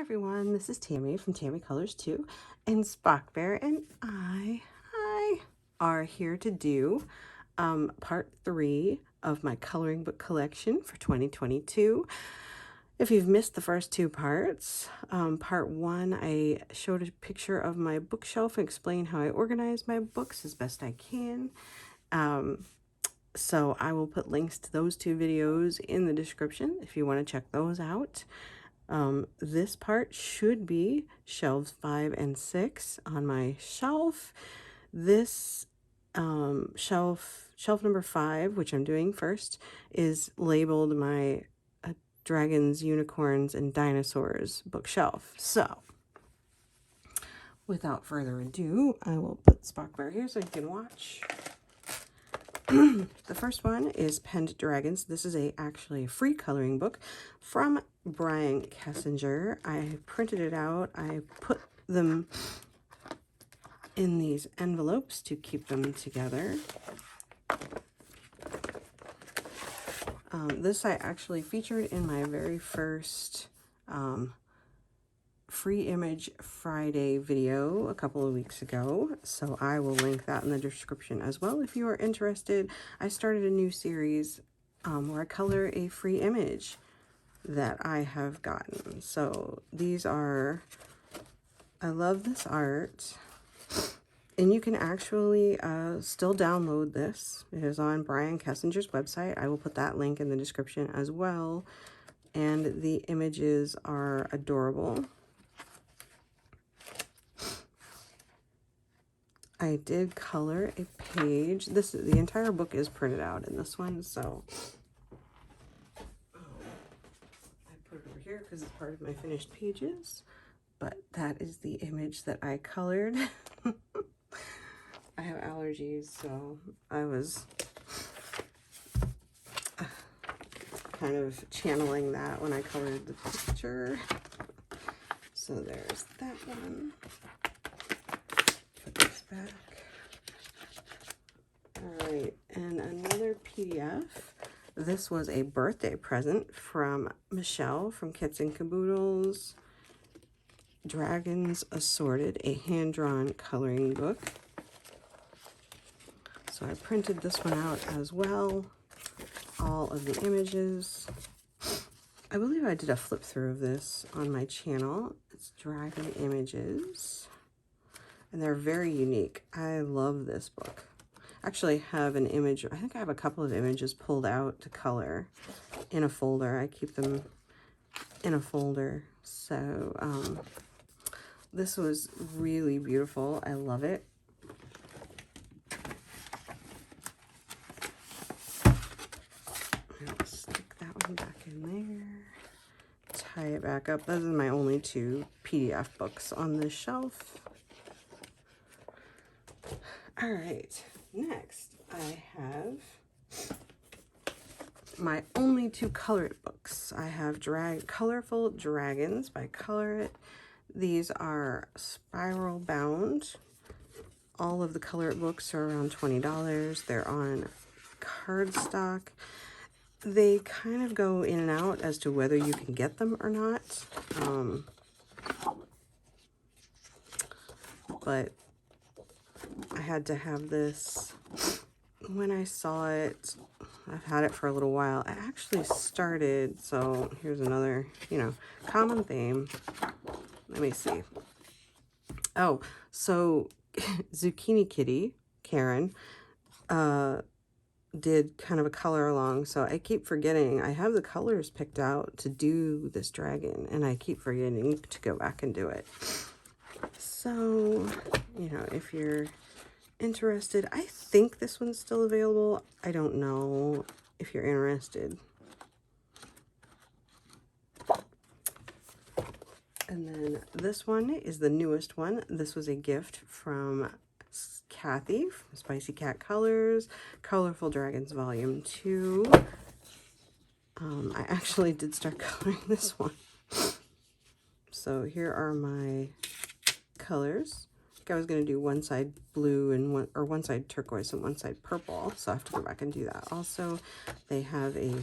everyone, this is Tammy from Tammy Colors 2 and Spock Bear and I are here to do part 3 of my coloring book collection for 2022. If you've missed the first 2 parts, part 1 I showed a picture of my bookshelf and explained how I organize my books as best I can. So I will put links to those 2 videos in the description if you want to check those out. This part should be shelves 5 and 6 on my shelf. This shelf number 5, which I'm doing first, is labeled my Dragons, Unicorns, and Dinosaurs bookshelf. So without further ado, I will put Spock Bear here so you can watch. The first one is Penned Dragons. This is actually a free coloring book from Brian Kessinger. I printed it out. I put them in these envelopes to keep them together. This I actually featured in my very first Free Image Friday video a couple of weeks ago, so I will link that in the description as well if you are interested. I started a new series where I color a free image that I have gotten. So these are, I love this art, and you can actually still download this. It is on Brian Kessinger's website. I will put that link in the description as well, and the images are adorable. I did color a page. The entire book is printed out in this one, so I put it over here because it's part of my finished pages. But that is the image that I colored. I have allergies, so I was kind of channeling that when I colored the picture. So there's that one. Put this back. Alright, and another PDF. This was a birthday present from Michelle from Kits and Caboodles. Dragons Assorted, a hand-drawn coloring book. So I printed this one out as well. All of the images. I believe I did a flip through of this on my channel. It's Dragon Images. And they're very unique. I love this book. Actually have an image, I think I have a couple of images pulled out to color in a folder. I keep them in a folder. So this was really beautiful. I love it. I'll stick that one back in there. Tie it back up. Those are my only 2 PDF books on this shelf. All right, next I have my only 2 colored books. I have Colorful Dragons by Color It. These are spiral bound. All of the Color It books are around $20. They're on cardstock. They kind of go in and out as to whether you can get them or not. But I had to have this when I saw it. I've had it for a little while. I actually started, so here's another, common theme. Let me see. Oh, so Zucchini Kitty, Karen, did kind of a color along, so I keep forgetting. I have the colors picked out to do this dragon, and I keep forgetting to go back and do it. So, if you're interested, I think this one's still available. I don't know if you're interested. And then this one is the newest one. This was a gift from Kathy from Spicy Cat Colors, Colorful Dragons Volume 2. I actually did start coloring this one. So here are my colors. I think I was going to do one side blue and one side turquoise and one side purple, so I have to go back and do that. Also, they have a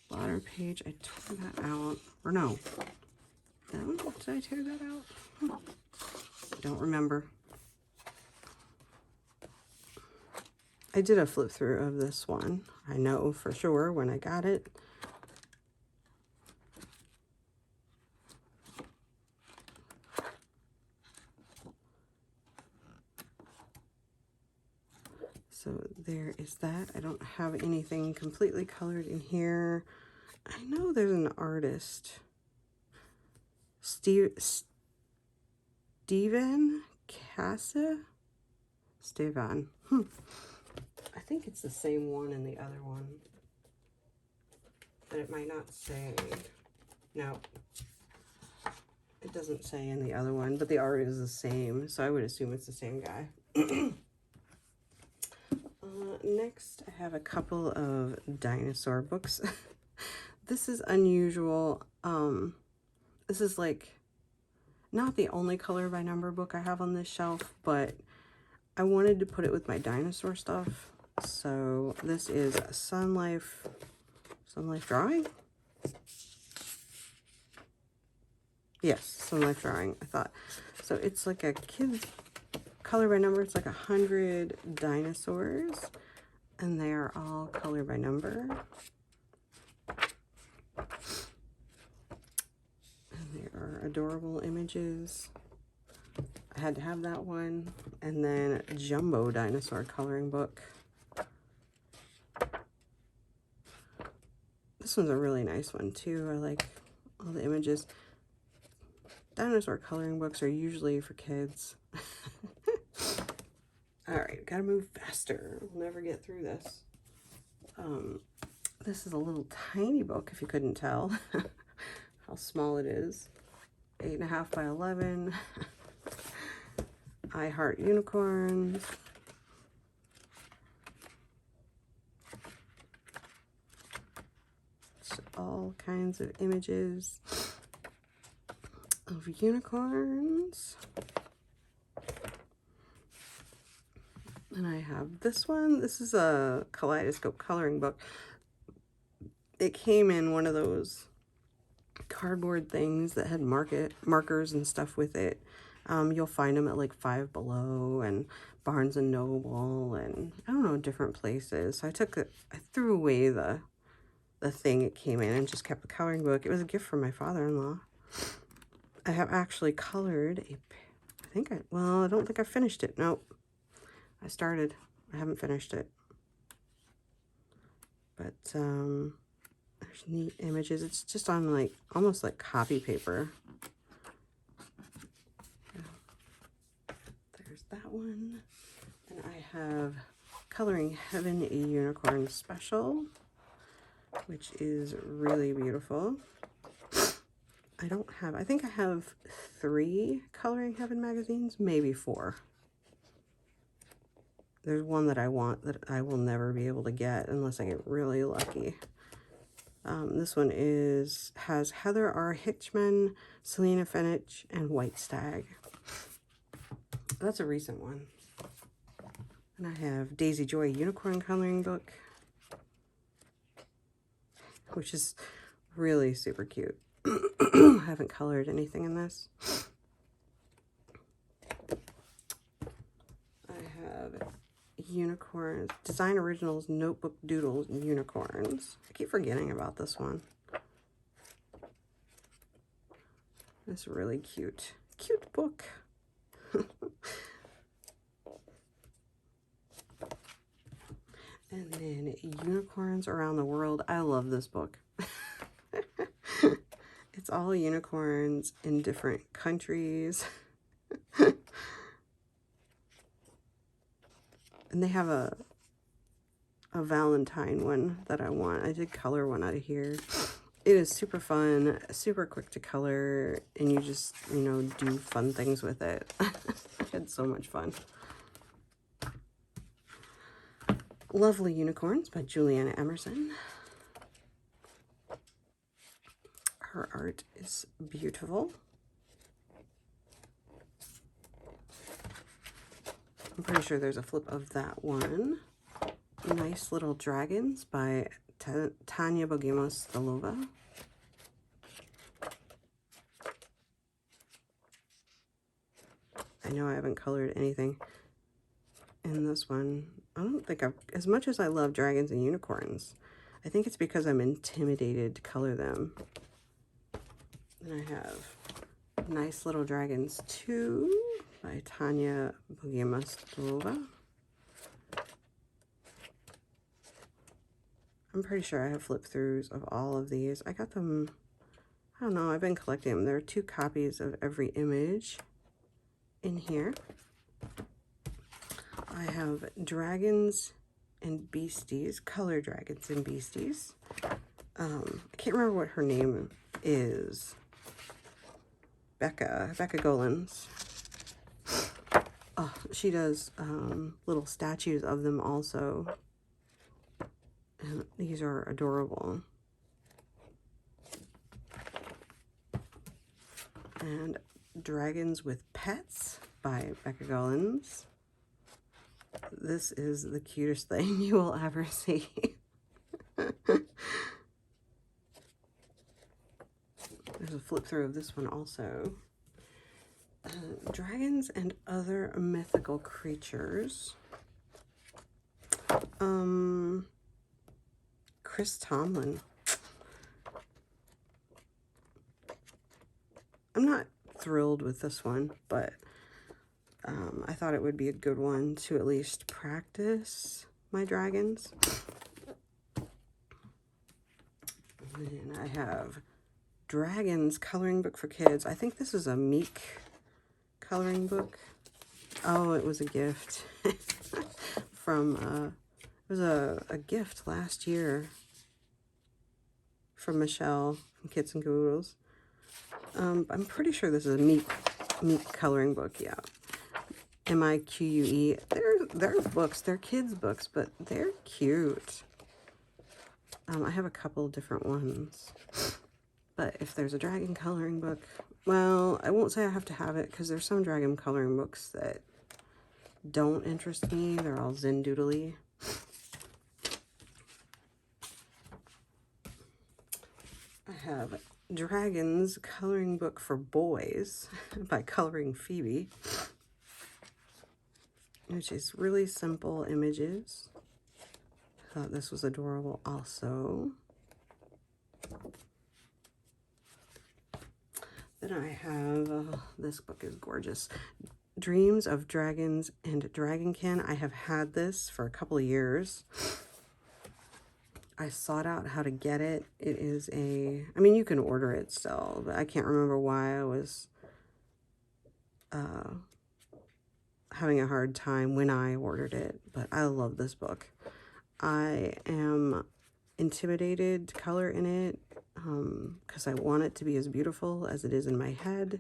blotter page. I tore that out, or no, Oh, did I tear that out? Don't remember. I did a flip through of this one. I know for sure when I got it. So there is that. I don't have anything completely colored in here. I know there's an artist. Steven Casa? Stevan. I think it's the same one in the other one. But it might not say. No. It doesn't say in the other one, but the art is the same, so I would assume it's the same guy. Next, I have a couple of dinosaur books. This is unusual. This is like not the only color by number book I have on this shelf, but I wanted to put it with my dinosaur stuff. So this is Sun Life Drawing? Yes, Sun Life Drawing, I thought. So it's like a kid's color by number. It's like 100 dinosaurs, and they are all color by number. And they are adorable images. I had to have that one. And then Jumbo Dinosaur coloring book. This one's a really nice one too. I like all the images. Dinosaur coloring books are usually for kids. All right, gotta move faster. We'll never get through this. This is a little tiny book, if you couldn't tell how small it is. 8.5 by 11. I Heart Unicorns. It's all kinds of images of unicorns. And I have this one. This is a Kaleidoscope coloring book. It came in one of those cardboard things that had markers and stuff with it. You'll find them at like Five Below and Barnes and Noble and I don't know, different places. So I threw away the thing it came in and just kept the coloring book. It was a gift from my father-in-law. I have actually colored I don't think I finished it. Nope. I started. I haven't finished it. But there's neat images. It's just on like almost like copy paper. There's that one. And I have Coloring Heaven a Unicorn Special, which is really beautiful. I think I have 3 Coloring Heaven magazines, maybe 4. There's one that I want that I will never be able to get unless I get really lucky. This one has Heather R. Hitchman, Selena Fenich, and White Stag. That's a recent one. And I have Daisy Joy Unicorn coloring book, which is really super cute. I haven't colored anything in this. I have Unicorns, Design Originals Notebook Doodles Unicorns. I keep forgetting about this one. It's really cute. Cute book. And then Unicorns Around the World. I love this book. It's all unicorns in different countries. And they have a Valentine one that I want. I did color one out of here. It is super fun, super quick to color, and you just, do fun things with it. I had so much fun. Lovely Unicorns by Juliana Emerson. Her art is beautiful. I'm pretty sure there's a flip of that one. Nice Little Dragons by Tanya Bogimos-Stalova. I know I haven't colored anything in this one. I don't think I've, as much as I love dragons and unicorns, I think it's because I'm intimidated to color them. Then I have Nice Little Dragons 2 by Tanya Bogomastova. I'm pretty sure I have flip throughs of all of these. I got them, I don't know, I've been collecting them. There are 2 copies of every image in here. I have Dragons and Beasties, Color Dragons and Beasties. I can't remember what her name is. Becca Golins. Oh, she does little statues of them also. And these are adorable. And Dragons with Pets by Becca Golins. This is the cutest thing you will ever see. There's a flip through of this one also. Dragons and Other Mythical Creatures. Chris Tomlin. I'm not thrilled with this one, but I thought it would be a good one to at least practice my dragons. And then I have Dragons Coloring Book for Kids. I think this is a Meek coloring book. Oh, it was a gift from, it was a gift last year from Michelle from Kits and Caboodles. I'm pretty sure this is a Meek coloring book, yeah. M-I-Q-U-E. They're books, they're kids' books, but they're cute. I have a couple different ones. But if there's a dragon coloring book, well, I won't say I have to have it because there's some dragon coloring books that don't interest me. They're all Zendoodly. I have Dragons Coloring Book for Boys by Coloring Phoebe, which is really simple images. I thought this was adorable also. Then I have, this book is gorgeous, Dreams of Dragons and Dragonkin. I have had this for a couple of years. I sought out how to get it. It is a, I mean, you can order it still, but I can't remember why I was having a hard time when I ordered it, but I love this book. I am intimidated to color in it because I want it to be as beautiful as it is in my head.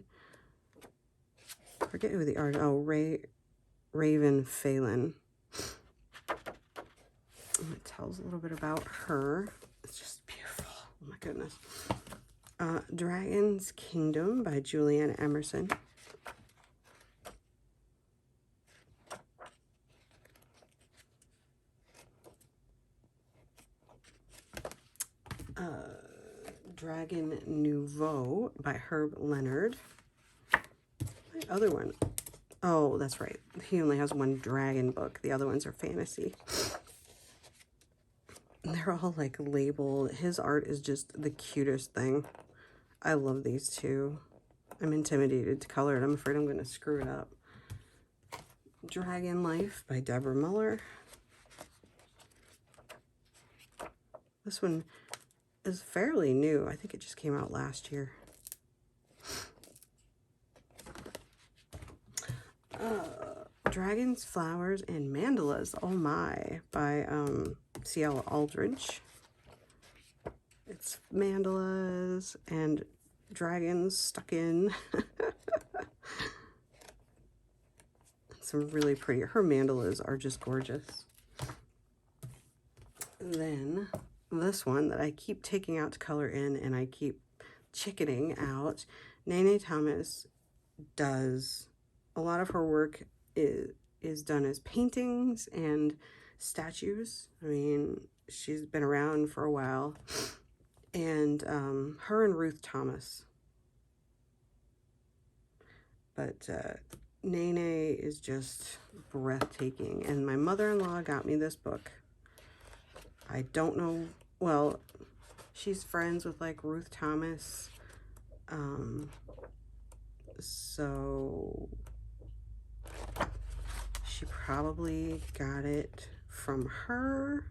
I forget who the artist, oh, Raven Phelan. It tells a little bit about her. It's just beautiful. Oh my goodness. Dragon's Kingdom by Julianne Emerson. Dragon Nouveau by Herb Leonard. My other one, oh, that's right. He only has one dragon book. The other ones are fantasy. They're all like labeled. His art is just the cutest thing. I love these two. I'm intimidated to color it. I'm afraid I'm going to screw it up. Dragon Life by Deborah Muller. This one is fairly new. I think it just came out last year. Dragons, Flowers, and Mandalas. Oh my, by C.L. Aldridge. It's mandalas and dragons stuck in. Some really pretty, her mandalas are just gorgeous. Then this one that I keep taking out to color in and I keep chickening out. Nene Thomas does, a lot of her work is done as paintings and statues. I mean, she's been around for a while. And her and Ruth Thomas. But Nene is just breathtaking. And my mother-in-law got me this book. I don't know, well, she's friends with like Ruth Thomas. So she probably got it from her.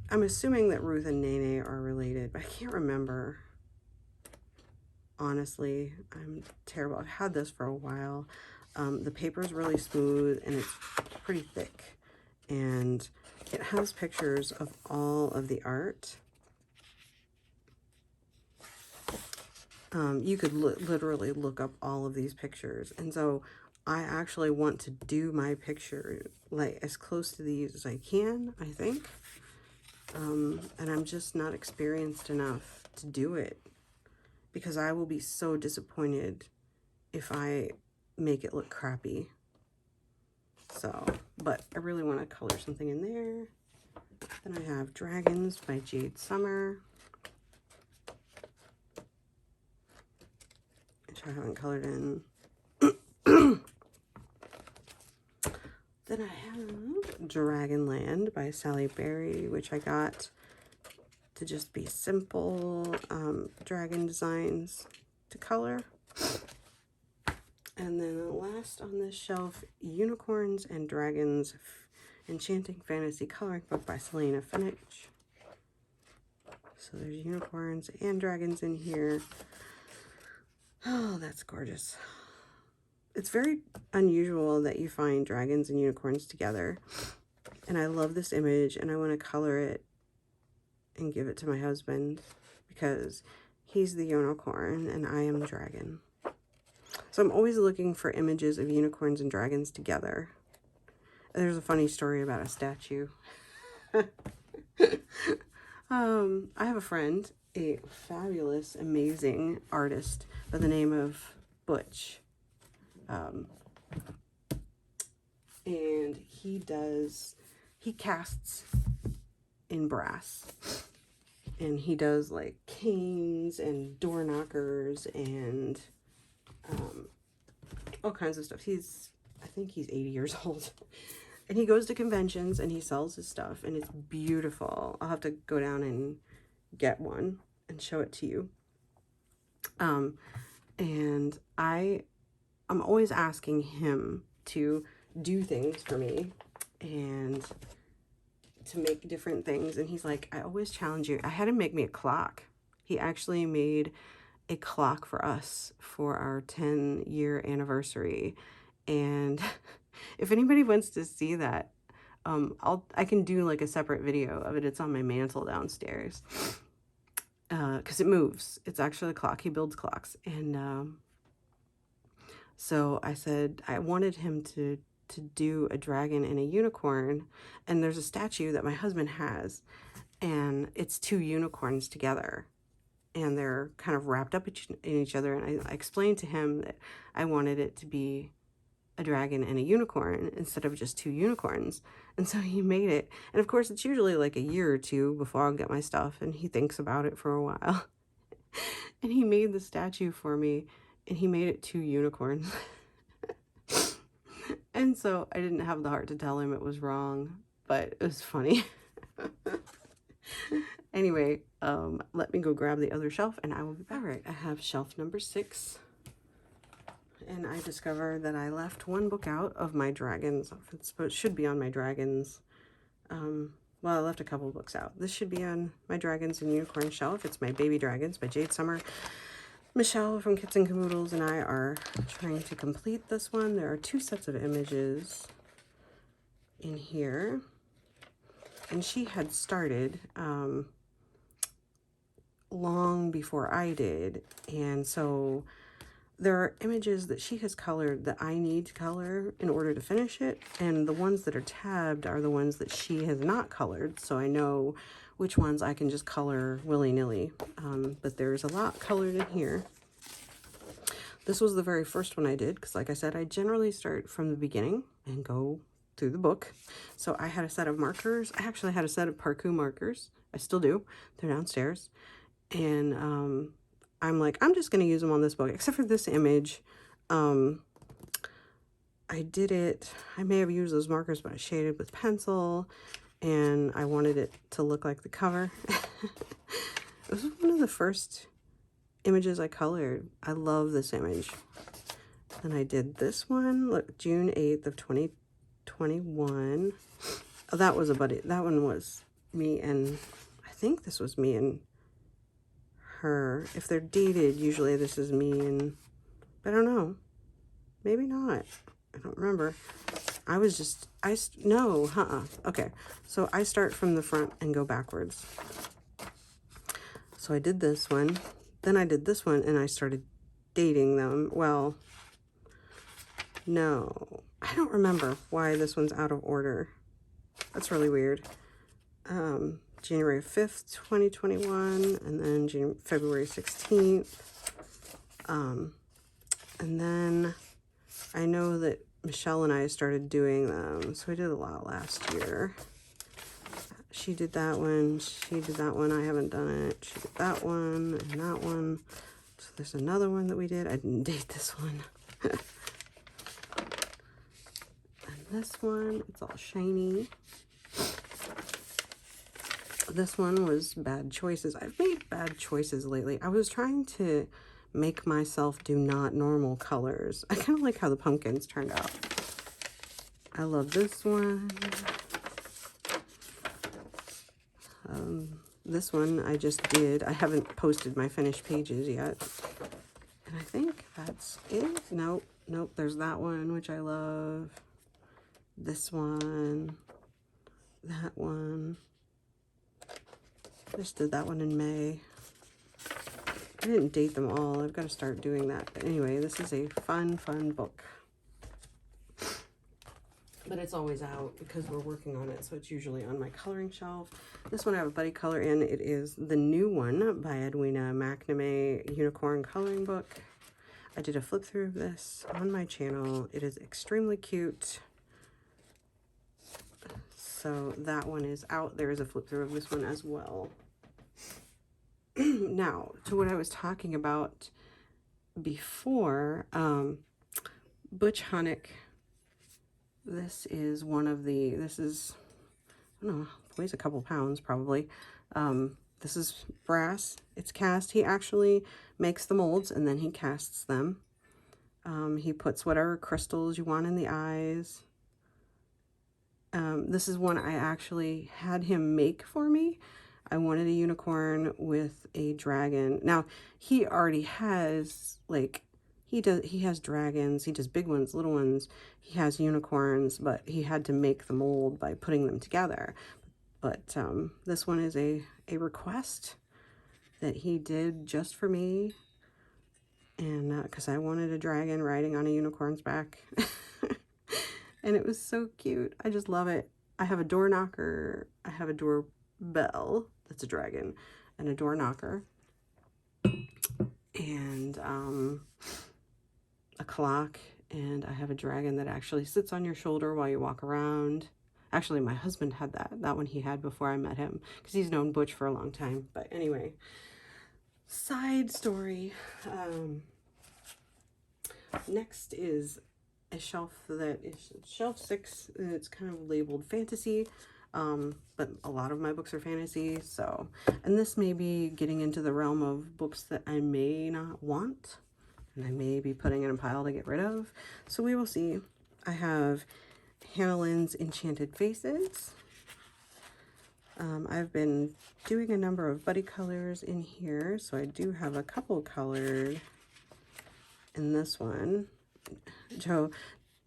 I'm assuming that Ruth and Nene are related, but I can't remember. Honestly, I'm terrible. I've had this for a while. The paper is really smooth and it's pretty thick. And it has pictures of all of the art. You could literally look up all of these pictures. And so I actually want to do my picture like as close to these as I can, I think. And I'm just not experienced enough to do it, because I will be so disappointed if I make it look crappy. So, but I really want to color something in there. Then I have Dragons by Jade Summer, which I haven't colored in. Then I have Dragonland by Sally Berry, which I got to just be simple dragon designs to color. And then the last on this shelf, Unicorns and Dragons, Enchanting Fantasy Coloring Book by Selena Finich. So there's unicorns and dragons in here. Oh, that's gorgeous. It's very unusual that you find dragons and unicorns together. And I love this image, and I want to color it and give it to my husband because he's the unicorn and I am the dragon. So I'm always looking for images of unicorns and dragons together. There's a funny story about a statue. I have a friend, a fabulous, amazing artist by the name of Butch. And he casts in brass. And he does like canes and door knockers and all kinds of stuff. I think he's 80 years old. And he goes to conventions and he sells his stuff and it's beautiful. I'll have to go down and get one and show it to you. And I'm always asking him to do things for me and to make different things. And he's like, I always challenge you. I had him make me a clock. He actually made a clock for us for our 10-year anniversary. And if anybody wants to see that, I can do like a separate video of it. It's on my mantle downstairs. Because it moves. It's actually a clock. He builds clocks. And so I said I wanted him to do a dragon and a unicorn. And there's a statue that my husband has. And it's two unicorns together. And they're kind of wrapped up in each other. And I explained to him that I wanted it to be a dragon and a unicorn instead of just two unicorns. And so he made it. And of course, it's usually like a year or two before I'll get my stuff. And he thinks about it for a while. And he made the statue for me. And he made it two unicorns. And so I didn't have the heart to tell him it was wrong. But it was funny. Anyway, let me go grab the other shelf and I will be back. All right, I have shelf number 6. And I discovered that I left one book out of my dragons. It should be on my dragons. Well, I left a couple books out. This should be on my Dragons and Unicorn shelf. It's my Baby Dragons by Jade Summer. Michelle from Kits and Caboodles and I are trying to complete this one. There are 2 sets of images in here. And she had started long before I did. And so there are images that she has colored that I need to color in order to finish it. And the ones that are tabbed are the ones that she has not colored. So I know which ones I can just color willy-nilly. But there's a lot colored in here. This was the very first one I did. Because like I said, I generally start from the beginning and go through the book. So I had a set of markers. I actually had a set of Parku markers. I still do. They're downstairs. And I'm like, I'm just going to use them on this book, except for this image. I did it, I may have used those markers, but I shaded with pencil, and I wanted it to look like the cover. This was one of the first images I colored. I love this image. And I did this one, look, June 8th of 2021. Oh, that was a buddy. That one was me and, I think this was me and her. If they're dated, usually this is me and, I don't know. Maybe not. I don't remember. I was just, no, okay. So I start from the front and go backwards. So I did this one, then I did this one, and I started dating them. Well, no, I don't remember why this one's out of order. That's really weird. January 5th, 2021, and then February 16th. And then I know that Michelle and I started doing them, so we did a lot last year. She did that one, she did that one, I haven't done it. She did that one, and that one. So there's another one that we did. I didn't date this one. And this one, it's all shiny. This one was bad choices. I've made bad choices lately. I was trying to make myself do not normal colors. I kind of like how the pumpkins turned out. I love this one. This one I just did. I haven't posted my finished pages yet. And I think that's it. Nope, there's that one, which I love. This one. That one. I just did that one in May. I didn't date them all. I've got to start doing that. But anyway, this is a fun book. But it's always out because we're working on it, so it's usually on my coloring shelf. This one I have a buddy color in. It is The New One by Edwina McNamee, Unicorn Coloring Book. I did a flip through of this on my channel. It is extremely cute. So that one is out. There is a flip through of this one as well. Now, to what I was talking about before, Butch Honnock. This is one of the, this is, I don't know, weighs a couple pounds probably. This is brass. It's cast. He actually makes the molds and then he casts them. He puts whatever crystals you want in the eyes. This is one I actually had him make for me. I wanted a unicorn with a dragon. Now, he already has, like, he has dragons, he does big ones, little ones, he has unicorns, but he had to make the mold by putting them together. But this one is a request that he did just for me, and because I wanted a dragon riding on a unicorn's back. And it was so cute. I just love it. I have a door knocker, I have a doorbell, that's a dragon, and a door knocker, and a clock, and I have a dragon that actually sits on your shoulder while you walk around. Actually, my husband had that one he had before I met him, because he's known Butch for a long time. But anyway, side story. Next is a shelf that is shelf 6, and it's kind of labeled fantasy, but a lot of my books are fantasy, so, and this may be getting into the realm of books that I may not want, and I may be putting in a pile to get rid of, so we will see. I have Hannah Lynn's Enchanted Faces. I've been doing a number of buddy colors in here, so I do have a couple colored in this one.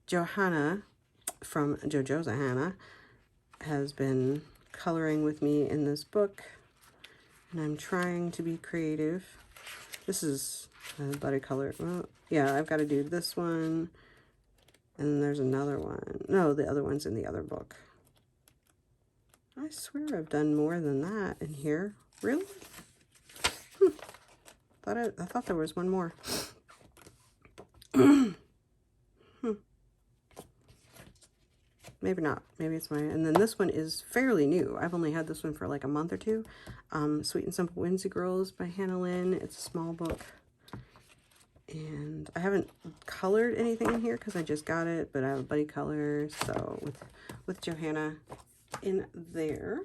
Johanna from JoJo's Hannah has been coloring with me in this book, and I'm trying to be creative. This is a buddy color. Well, yeah, I've got to do this one, and there's another one. No, the other one's in the other book. I swear I've done more than that in here. Really? I thought there was one more. Maybe not. Maybe it's my... And then this one is fairly new. I've only had this one for like a month or two. Sweet and Simple Whimsy Girls by Hannah Lynn. It's a small book. And I haven't colored anything in here because I just got it, but I have a buddy color, so with Johanna in there.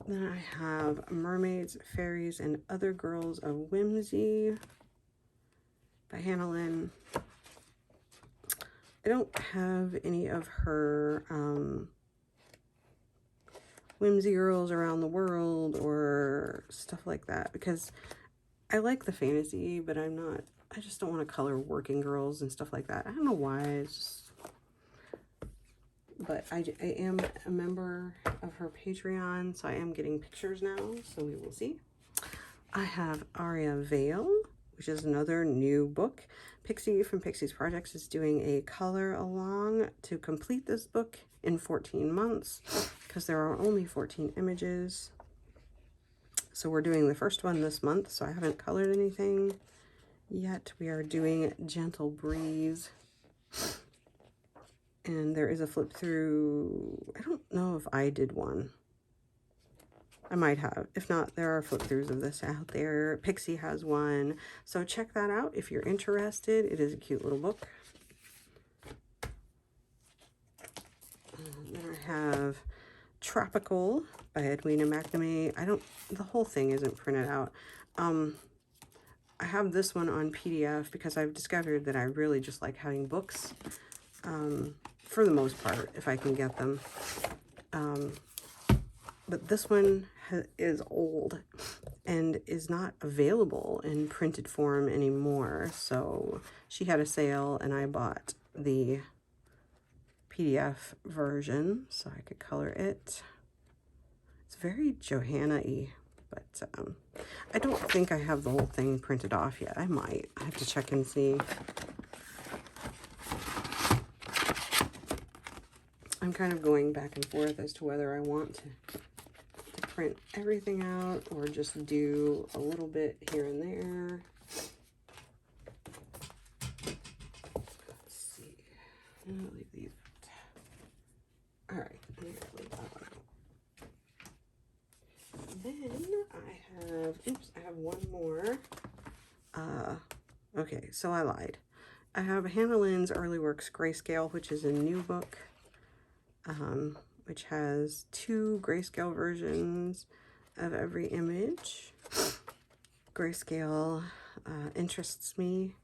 Then I have Mermaids, Fairies, and Other Girls of Whimsy by Hannah Lynn. I don't have any of her Whimsy Girls Around the World or stuff like that because I like the fantasy, but I just don't want to color working girls and stuff like that. I don't know why, it's just, but I am a member of her Patreon, so I am getting pictures now, so we will see. I have Aria Vale, which is another new book. Pixie from Pixie's Projects is doing a color along to complete this book in 14 months because there are only 14 images. So we're doing the first one this month, so I haven't colored anything yet. We are doing Gentle Breeze. And there is a flip through. I don't know if I did one. I might have. If not, there are flip throughs of this out there. Pixie has one. So check that out if you're interested. It is a cute little book. Then I have Tropical by Edwina McNamee. The whole thing isn't printed out. I have this one on PDF because I've discovered that I really just like having books. For the most part, if I can get them. But this one is old and is not available in printed form anymore. So she had a sale and I bought the PDF version so I could color it. It's very Johanna-y, but I don't think I have the whole thing printed off yet. I might. I have to check and see. I'm kind of going back and forth as to whether I want to print everything out or just do a little bit here and there. Let's see. I'm gonna leave these out. All right, I'm gonna leave that one out. Then I have one more. Okay, so I lied. I have Hannah Lynn's Early Works Grayscale, which is a new book. Which has 2 grayscale versions of every image. Grayscale interests me,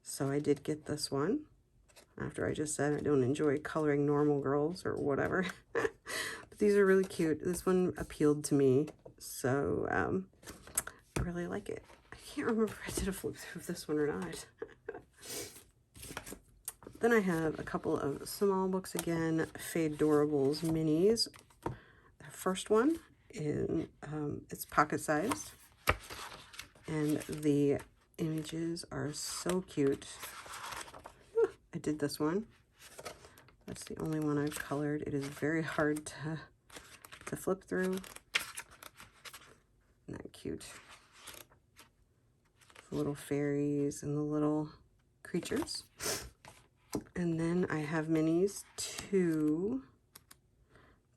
so I did get this one after I just said I don't enjoy coloring normal girls or whatever. But these are really cute. This one appealed to me, so I really like it. I can't remember if I did a flip through of this one or not. Then I have a couple of small books again, Fadorables minis. The first one is it's pocket sized, and the images are so cute. I did this one. That's the only one I've colored. It is very hard to flip through. Isn't that cute? The little fairies and the little creatures. And then I have minis too,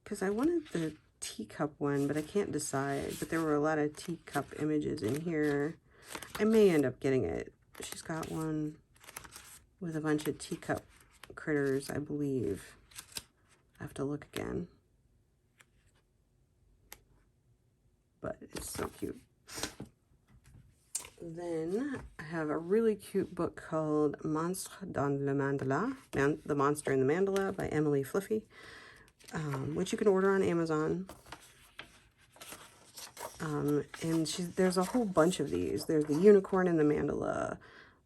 because I wanted the teacup one, but I can't decide. But there were a lot of teacup images in here. I may end up getting it. She's got one with a bunch of teacup critters, I believe. I have to look again. But it's so cute. Then I have a really cute book called Monstre dans le Mandala, The Monster in the Mandala by Emily Fliffy, which you can order on Amazon. And there's a whole bunch of these. There's the unicorn in the mandala,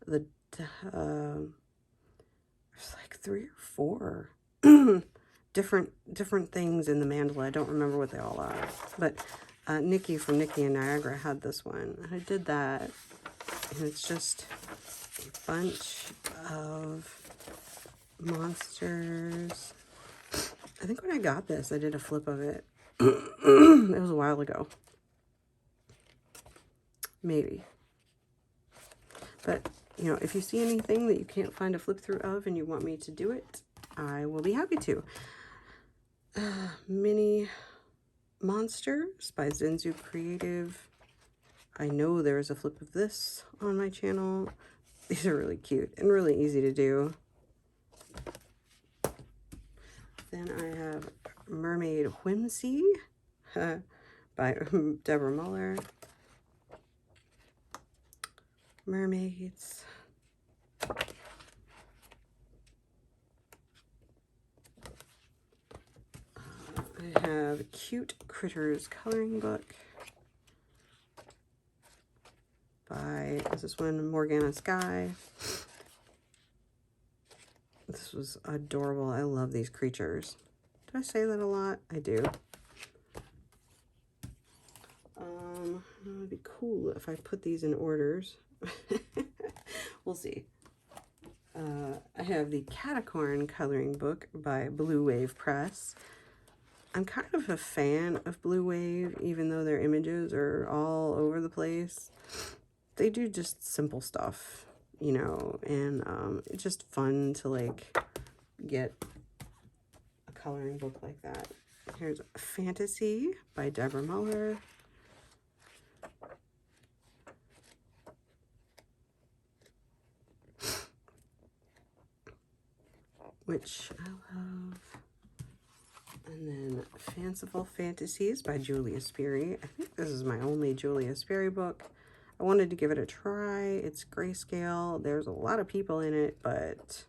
there's like 3 or 4 different things in the mandala. I don't remember what they all are, but Nikki from Nikki and Niagara had this one. I did that, and it's just a bunch of monsters. I think when I got this, I did a flip of it. It was a while ago. Maybe. But, you know, if you see anything that you can't find a flip through of and you want me to do it, I will be happy to. Mini Monsters by Zenzu Creative. I know there is a flip of this on my channel. These are really cute and really easy to do. Then I have Mermaid Whimsy by Deborah Muller. Mermaids. I have Cute Critters coloring book by, is this one, Morgana Sky. This was adorable. I love these creatures. Do I say that a lot? I do. It would be cool if I put these in orders. We'll see. I have the Catacorn coloring book by Blue Wave Press. I'm kind of a fan of Blue Wave, even though their images are all over the place. They do just simple stuff, you know, and it's just fun to like get a coloring book like that. Here's Fantasy by Deborah Muller. Which I love. And then Fanciful Fantasies by Julia Sperry. I think this is my only Julia Sperry book. I wanted to give it a try. It's grayscale. There's a lot of people in it, but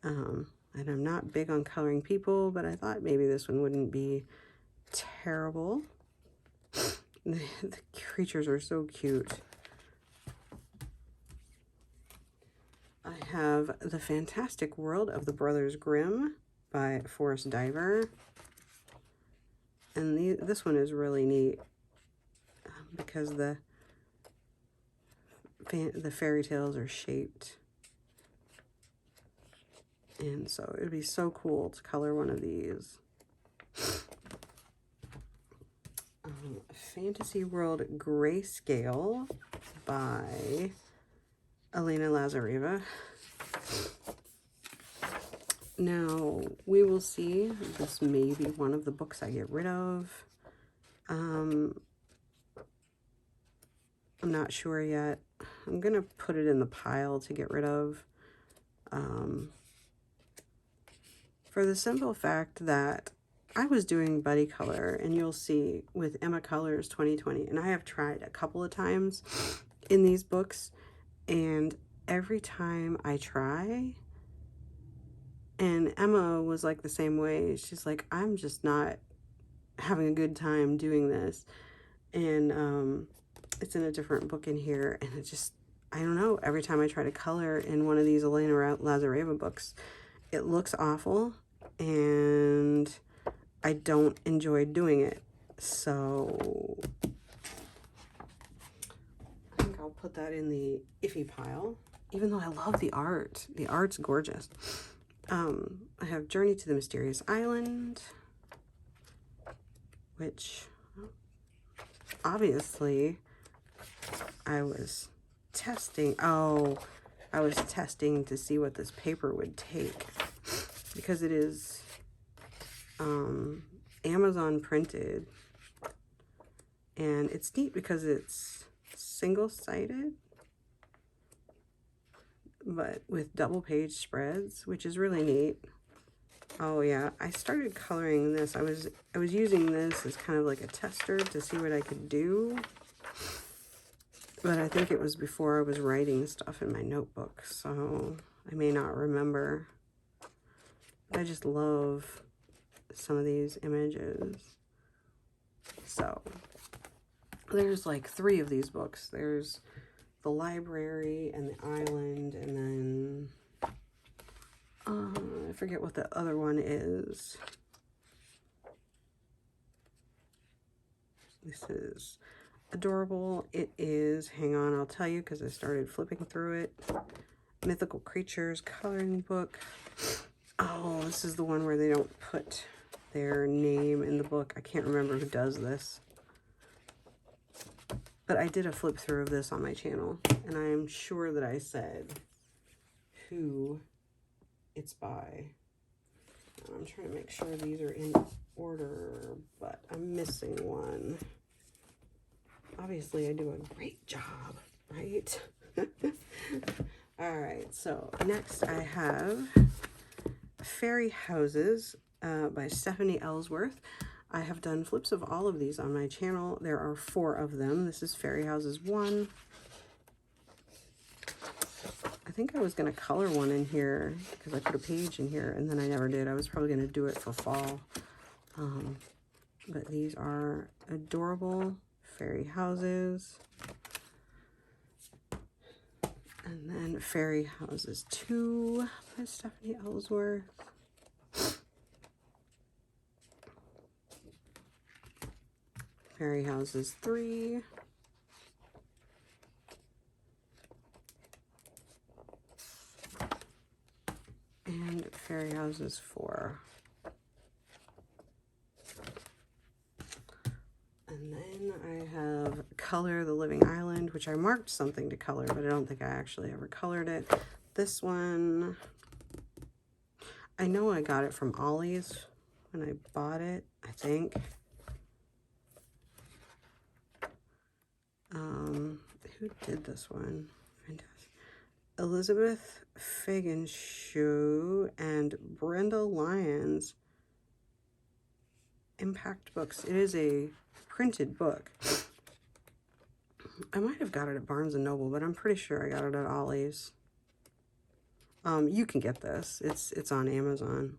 and I'm not big on coloring people, but I thought maybe this one wouldn't be terrible. The creatures are so cute. I have The Fantastic World of the Brothers Grimm by Forrest Diver. And this one is really neat because the fairy tales are shaped. And so it would be so cool to color one of these. Fantasy World Grayscale by Elena Lazareva. Now, we will see. This may be one of the books I get rid of. I'm not sure yet. I'm going to put it in the pile to get rid of. For the simple fact that I was doing buddy color, and you'll see with Emma Colors 2020, and I have tried a couple of times in these books, and every time I try, and Emma was like the same way, she's like, I'm just not having a good time doing this. And it's in a different book in here, and it just, I don't know, every time I try to color in one of these Elena Lazareva books, it looks awful, and I don't enjoy doing it. So I think I'll put that in the iffy pile, even though I love the art. The art's gorgeous. I have Journey to the Mysterious Island, which obviously I was testing. Oh, I was testing to see what this paper would take, because it is Amazon printed, and it's neat because it's single-sided but with double page spreads, which is really neat. Oh yeah, I started coloring this. I was using this as kind of like a tester to see what I could do, but I think it was before I was writing stuff in my notebook, so I may not remember. I just love some of these images. So there's like 3 of these books. There's the library and the island, and then I forget what the other one is. This is adorable. It is, hang on, I'll tell you because I started flipping through it. Mythical Creatures coloring book. Oh, this is the one where they don't put their name in the book. I can't remember who does this. But I did a flip through of this on my channel, and I am sure that I said who it's by. I'm trying to make sure these are in order, but I'm missing one. obviously I do a great job, right? All right, so next I have Fairy Houses by Stephanie Ellsworth. I have done flips of all of these on my channel. There are 4 of them. This is Fairy Houses 1. I think I was going to color one in here because I put a page in here and then I never did. I was probably going to do it for fall. But these are adorable fairy houses. And then Fairy Houses 2 by Stephanie Ellsworth. Fairy Houses 3. And Fairy Houses 4. And then I have Color the Living Island, which I marked something to color, but I don't think I actually ever colored it. This one, I know I got it from Ollie's when I bought it, I think. Who did this one? Fantastic. Elizabeth Fagenshoe and Brenda Lyons. Impact Books. It is a printed book. I might have got it at Barnes & Noble, but I'm pretty sure I got it at Ollie's. You can get this. It's on Amazon.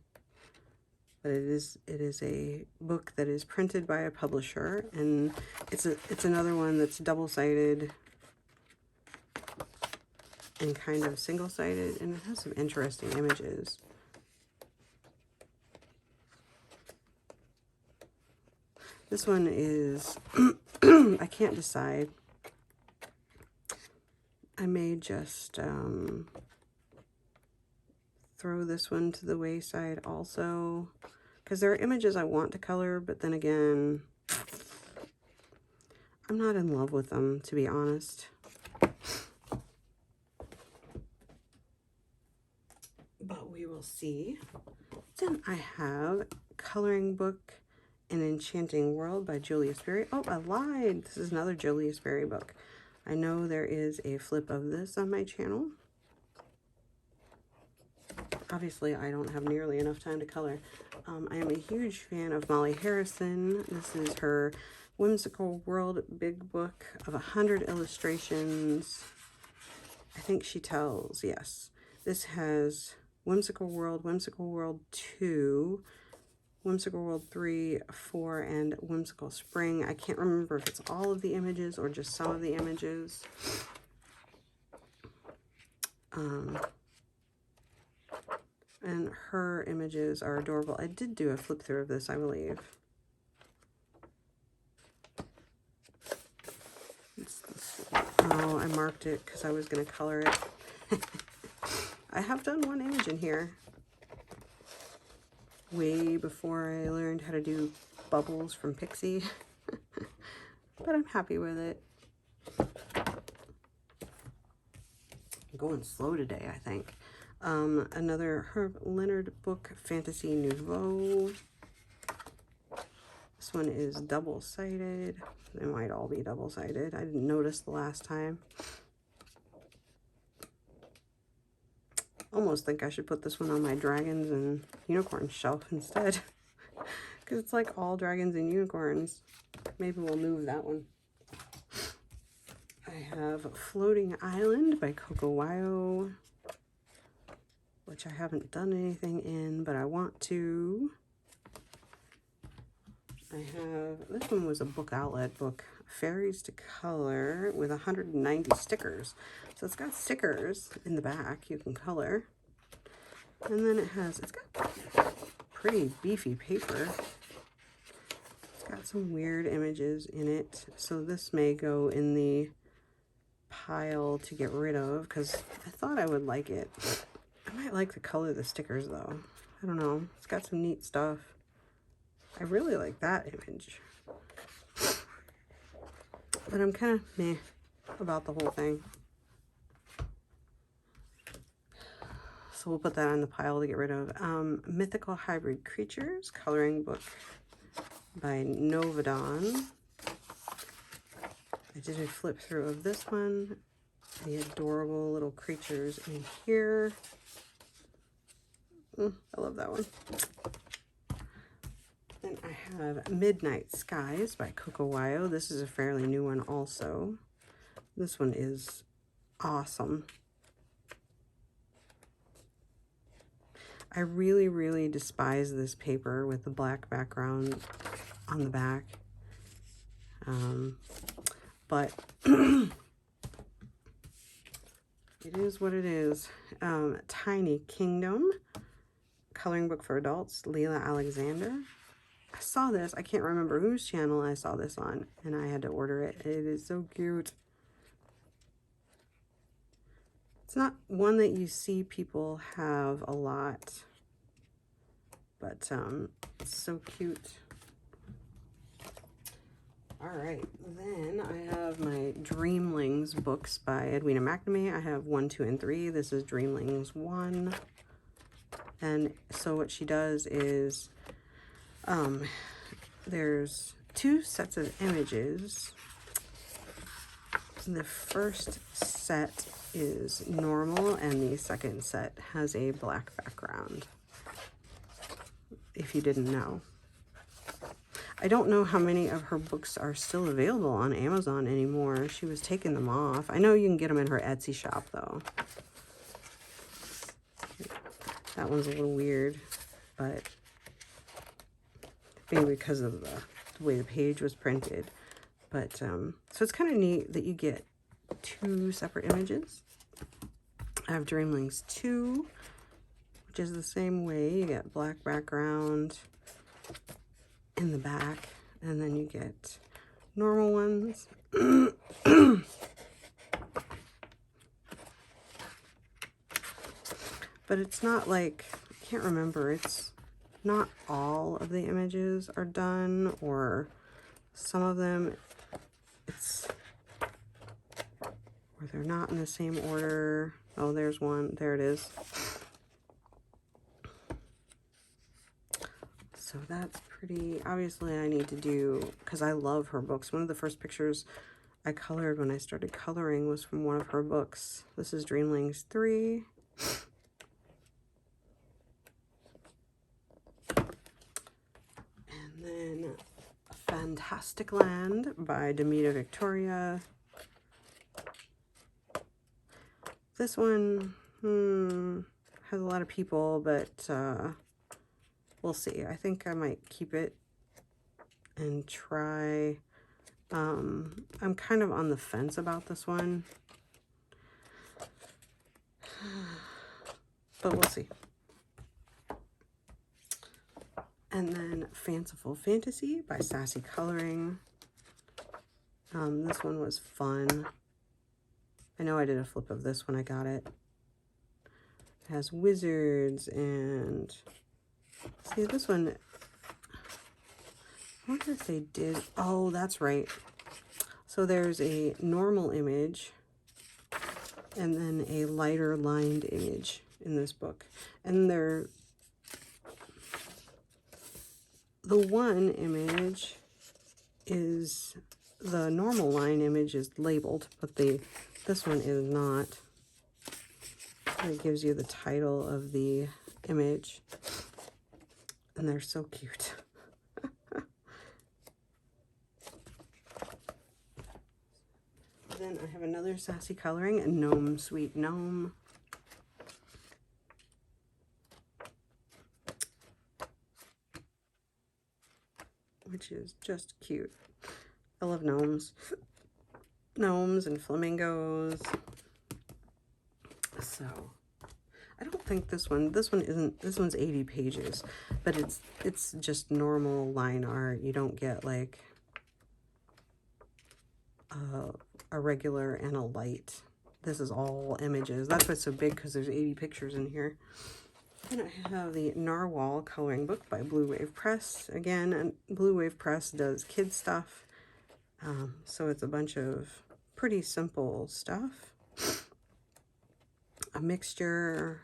But it is a book that is printed by a publisher, and it's another one that's double-sided and kind of single-sided, and it has some interesting images. This one is I can't decide. I may just throw this one to the wayside also, because there are images I want to color, but then again, I'm not in love with them, to be honest. But we will see. Then I have Coloring Book An Enchanting World by Julius Berry. Oh, I lied. This is another Julius Berry book. I know there is a flip of this on my channel. Obviously, I don't have nearly enough time to color. I am a huge fan of Molly Harrison. This is her Whimsical World big book of 100 illustrations. I think she tells, yes. This has Whimsical World 2, Whimsical World 3, 4, and Whimsical Spring. I can't remember if it's all of the images or just some of the images. And her images are adorable. I did do a flip through of this, I believe. Oh, I marked it because I was going to color it. I have done one image in here. Way before I learned how to do bubbles from Pixie. But I'm happy with it. I'm going slow today, I think. Another Herb Leonard book, Fantasy Nouveau. This one is double-sided. They might all be double-sided. I didn't notice the last time. Almost think I should put this one on my dragons and unicorns shelf instead. Because it's like all dragons and unicorns. Maybe we'll move that one. I have Floating Island by Coco Wyo, which I haven't done anything in, but I want to. I have, this one was a book outlet book, Fairies to Color, with 190 stickers. So it's got stickers in the back you can color. And then it's got pretty beefy paper. It's got some weird images in it. So this may go in the pile to get rid of, because I thought I would like it. I might like the color of the stickers though. I don't know. It's got some neat stuff. I really like that image. But I'm kind of meh about the whole thing. So we'll put that on the pile to get rid of. Mythical Hybrid Creatures, coloring book by Novadon. I I did a flip through of this one. The adorable little creatures in here. I love that one. Then I have Midnight Skies by Coco Wyo. This is a fairly new one also. This one is awesome. I really, really despise this paper with the black background on the back. But it is what it is. Tiny Kingdom, coloring book for adults, Leila Alexander. I saw this, I can't remember whose channel I saw this on, and I had to order it. It is so cute. It's not one that you see people have a lot, but it's so cute. All right, then I have my Dreamlings books by Edwina McNamee. I have 1, 2, and 3. This is Dreamlings 1. And so what she does is, there's 2 sets of images. The first set is normal, and the second set has a black background, if you didn't know. I don't know how many of her books are still available on Amazon anymore. She was taking them off. I know you can get them in her Etsy shop, though. That one's a little weird, but maybe because of the way the page was printed. But, so it's kind of neat that you get 2 separate images. I have Dreamlings 2, which is the same way. You get black background in the back, and then you get normal ones. But it's not like, I can't remember, it's not all of the images are done, or some of them it's, or they're not in the same order. Oh, there's one, there it is. So that's pretty, obviously I need to do, because I love her books. One of the first pictures I colored when I started coloring was from one of her books. This is Dreamlings 3. And then Fantastic Land by Demita Victoria. This one has a lot of people, but we'll see. I think I might keep it and try. I'm kind of on the fence about this one, but we'll see. And then Fanciful Fantasy by Sassy Coloring. This one was fun. I know I did a flip of this when I got it. It has wizards and, see, this one, I wonder if they did, oh, that's right. So there's a normal image and then a lighter lined image in this book. And the one image is, the normal line image is labeled, but this one is not. It gives you the title of the image, and they're so cute. Then I have another Sassy Coloring, a Gnome Sweet Gnome. Which is just cute. I love gnomes. Gnomes and flamingos. So, I don't think this one's 80 pages, but it's just normal line art. You don't get like a regular and a light. This is all images. That's why it's so big, because there's 80 pictures in here. And I have the Narwhal coloring book by Blue Wave Press. Again, and Blue Wave Press does kid stuff. So it's a bunch of pretty simple stuff. A mixture.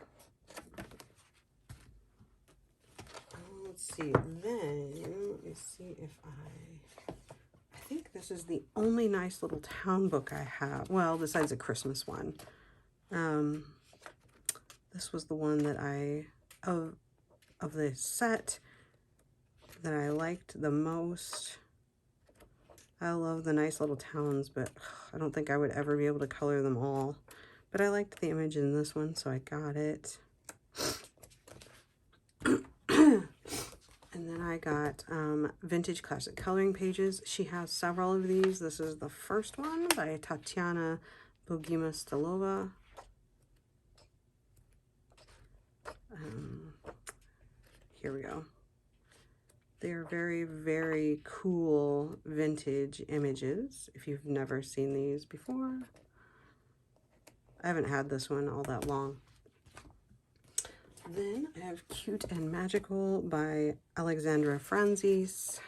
Let's see, then, let me see if I think this is the only nice little town book I have. Well, besides a Christmas one. This was the one that of the set that I liked the most. I love the nice little towns, but I don't think I would ever be able to color them all. But I liked the image in this one, so I got it. And then I got Vintage Classic Coloring Pages. She has several of these. This is the first one by Tatiana Bogima-Stalova. Here we go. They're very, very cool vintage images, if you've never seen these before. I haven't had this one all that long. Then I have Cute and Magical by Alexandra Franzis,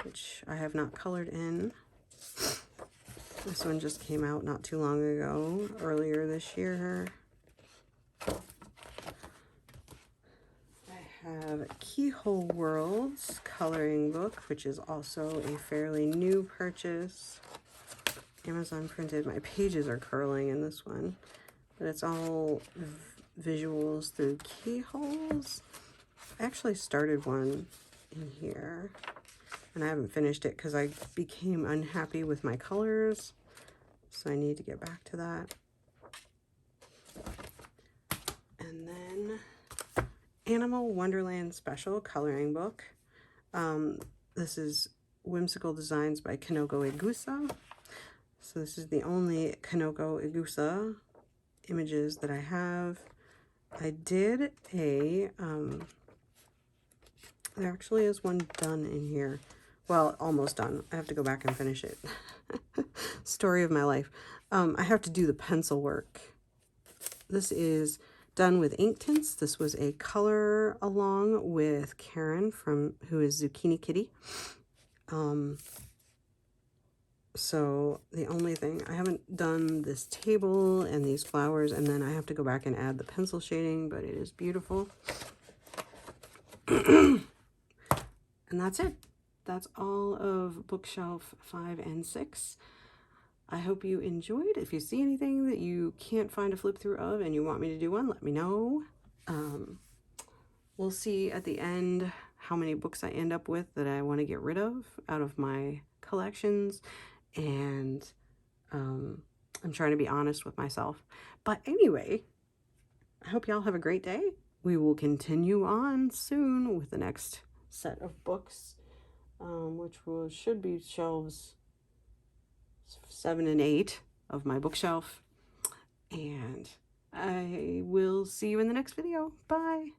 which I have not colored in. This one just came out not too long ago, earlier this year. I have Keyhole Worlds coloring book, which is also a fairly new purchase. Amazon printed. My pages are curling in this one, but it's all visuals through keyholes. I actually started one in here, and I haven't finished it because I became unhappy with my colors, so I need to get back to that. And then Animal Wonderland Special coloring book. This is Whimsical Designs by Kanoko Igusa. So this is the only Kanoko Igusa images that I have. I did a, there actually is one done in here. Well, almost done. I have to go back and finish it. Story of my life. I have to do the pencil work. This is done with ink tints. This was a color along with Karen who is Zucchini Kitty. So the only thing, I haven't done this table and these flowers, and then I have to go back and add the pencil shading, but it is beautiful. And that's it. That's all of bookshelf 5 and 6. I hope you enjoyed. If you see anything that you can't find a flip through of and you want me to do one, let me know. We'll see at the end how many books I end up with that I want to get rid of out of my collections. And I'm trying to be honest with myself. But anyway, I hope y'all have a great day. We will continue on soon with the next set of books, which should be shelves 7 and 8 of my bookshelf. And I will see you in the next video. Bye.